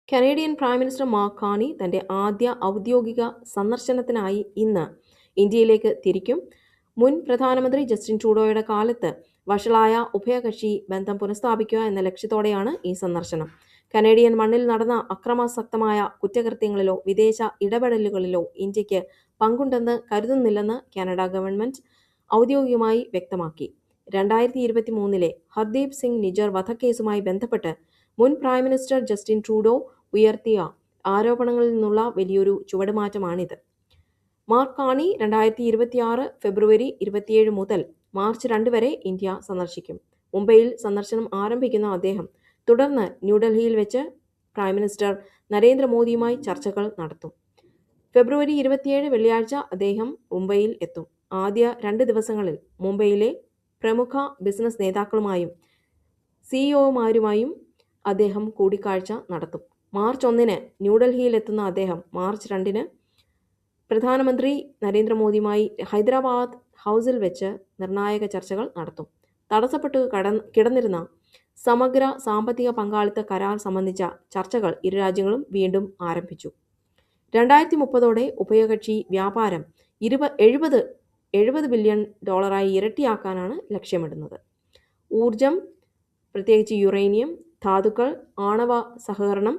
Canadian prime minister mark Carney തന്റെ ആദ്യ ഔദ്യോഗിക സന്ദർശനത്തിനായി ഇന്ന് ഇന്ത്യയിലേക്ക് തിരിക്കും. മുൻ പ്രധാനമന്ത്രി ജസ്റ്റിൻ ട്രൂഡോയുടെ കാലത്ത് വഷളായ ഉഭയകക്ഷി ബന്ധം പുനഃസ്ഥാപിക്കുക എന്ന ലക്ഷ്യത്തോടെയാണ് ഈ സന്ദർശനം. കനേഡിയൻ മണ്ണിൽ നടന്ന അക്രമാസക്തമായ കുറ്റകൃത്യങ്ങളിലോ വിദേശ ഇടപെടലുകളിലോ ഇന്ത്യക്ക് പങ്കുണ്ടെന്ന് കരുതുന്നില്ലെന്ന് കാനഡ ഗവൺമെന്റ് ഔദ്യോഗികമായി വ്യക്തമാക്കി. 2023 ഹർദീപ് സിംഗ് നിജർ വധക്കേസുമായി ബന്ധപ്പെട്ട് മുൻ പ്രൈം മിനിസ്റ്റർ ജസ്റ്റിൻ ട്രൂഡോ ഉയർത്തിയ ആരോപണങ്ങളിൽ നിന്നുള്ള വലിയൊരു ചുവടുമാറ്റമാണിത്. മാർക്ക് കാർണി 2026 ഫെബ്രുവരി 27 മുതൽ മാർച്ച് 2 വരെ ഇന്ത്യ സന്ദർശിക്കും. മുംബൈയിൽ സന്ദർശനം ആരംഭിക്കുന്ന അദ്ദേഹം തുടർന്ന് ന്യൂഡൽഹിയിൽ വെച്ച് പ്രൈം മിനിസ്റ്റർ നരേന്ദ്രമോദിയുമായി ചർച്ചകൾ നടത്തും. ഫെബ്രുവരി 27 വെള്ളിയാഴ്ച അദ്ദേഹം മുംബൈയിൽ എത്തും. ആദ്യ 2 ദിവസങ്ങളിൽ മുംബൈയിലെ പ്രമുഖ ബിസിനസ് നേതാക്കളുമായും സിഇഒമാരുമായും അദ്ദേഹം കൂടിക്കാഴ്ച നടത്തും. മാർച്ച് 1 ന്യൂഡൽഹിയിലെത്തുന്ന അദ്ദേഹം മാർച്ച് 2 പ്രധാനമന്ത്രി നരേന്ദ്രമോദിയുമായി ഹൈദരാബാദ് ഹൗസിൽ വെച്ച് നിർണായക ചർച്ചകൾ നടത്തും. തടസ്സപ്പെട്ടു കിടന്നിരുന്ന സമഗ്ര സാമ്പത്തിക പങ്കാളിത്ത കരാർ സംബന്ധിച്ച ചർച്ചകൾ ഇരു രാജ്യങ്ങളും വീണ്ടും ആരംഭിച്ചു. 2030 ഉഭയകക്ഷി വ്യാപാരം $70 ബില്യൺ ഇരട്ടിയാക്കാനാണ് ലക്ഷ്യമിടുന്നത്. ഊർജം, പ്രത്യേകിച്ച് യുറേനിയം, ധാതുക്കൾ, ആണവ സഹകരണം,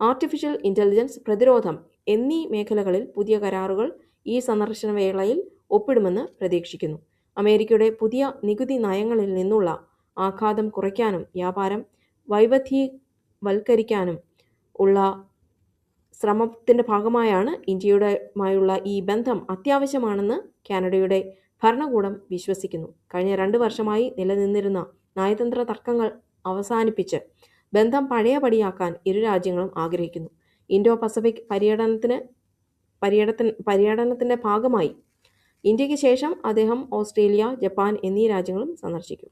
ആർട്ടിഫിഷ്യൽ ഇന്റലിജൻസ്, പ്രതിരോധം എന്നീ മേഖലകളിൽ പുതിയ കരാറുകൾ ഈ സന്ദർശനവേളയിൽ ഒപ്പിടുമെന്ന് പ്രതീക്ഷിക്കുന്നു. അമേരിക്കയുടെ പുതിയ നികുതി നയങ്ങളിൽ നിന്നുള്ള ആഘാതം കുറയ്ക്കാനും വ്യാപാരം വൈവിധ്യവൽക്കരിക്കാനും ഉള്ള ശ്രമത്തിന്റെ ഭാഗമായാണ് ഇന്ത്യയുമായുള്ള ഈ ബന്ധം അത്യാവശ്യമാണെന്ന് കാനഡയുടെ ഭരണകൂടം വിശ്വസിക്കുന്നു. കഴിഞ്ഞ 2 വർഷമായി നിലനിന്നിരുന്ന നയതന്ത്ര തർക്കങ്ങൾ അവസാനിപ്പിച്ച് ബന്ധം പഴയപടിയാക്കാൻ ഇരു രാജ്യങ്ങളും ആഗ്രഹിക്കുന്നു. ഇൻഡോ പസഫിക് പര്യടനത്തിന്റെ ഭാഗമായി ഇന്ത്യക്ക് ശേഷം അദ്ദേഹം ഓസ്ട്രേലിയ, ജപ്പാൻ എന്നീ രാജ്യങ്ങളും സന്ദർശിക്കും.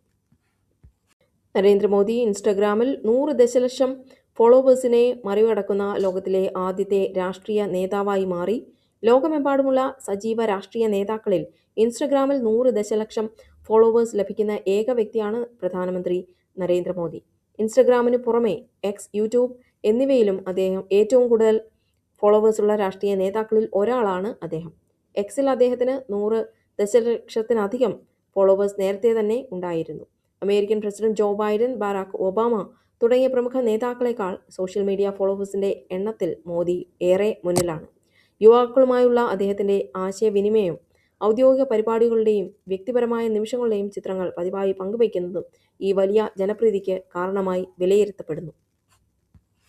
നരേന്ദ്രമോദി ഇൻസ്റ്റഗ്രാമിൽ 100 ദശലക്ഷം ഫോളോവേഴ്സിനെ മറികടക്കുന്ന ലോകത്തിലെ ആദ്യത്തെ രാഷ്ട്രീയ നേതാവായി മാറി. ലോകമെമ്പാടുമുള്ള സജീവ രാഷ്ട്രീയ നേതാക്കളിൽ ഇൻസ്റ്റഗ്രാമിൽ 100 ദശലക്ഷം ഫോളോവേഴ്സ് ലഭിക്കുന്ന ഏക വ്യക്തിയാണ് പ്രധാനമന്ത്രി നരേന്ദ്രമോദി. ഇൻസ്റ്റഗ്രാമിന് പുറമെ എക്സ്, യൂട്യൂബ് എന്നിവയിലും അദ്ദേഹം ഏറ്റവും കൂടുതൽ ഫോളോവേഴ്സുള്ള രാഷ്ട്രീയ നേതാക്കളിൽ ഒരാളാണ് അദ്ദേഹം. എക്സിൽ അദ്ദേഹത്തിന് 100 ദശലക്ഷത്തിലധികം ഫോളോവേഴ്സ് നേരത്തെ തന്നെ ഉണ്ടായിരുന്നു. American president Joe Biden, Barack Obama തുടങ്ങിയ പ്രമുഖ നേതാക്കളെക്കാൾ സോഷ്യൽ മീഡിയ ഫോളോവേഴ്സിന്റെ എണ്ണത്തിൽ മോദി ഏറെ മുന്നിലാണ്. യുവാക്കളുമായുള്ള അദ്ദേഹത്തിന്റെ ആശയവിനിമയവും ഔദ്യോഗിക പരിപാടികളുടെയും വ്യക്തിപരമായ നിമിഷങ്ങളുടെയും ചിത്രങ്ങൾ പതിവായി പങ്കുവയ്ക്കുന്നതും ഈ വലിയ ജനപ്രീതിക്ക് കാരണമായി വിലയിരുത്തപ്പെടുന്നു.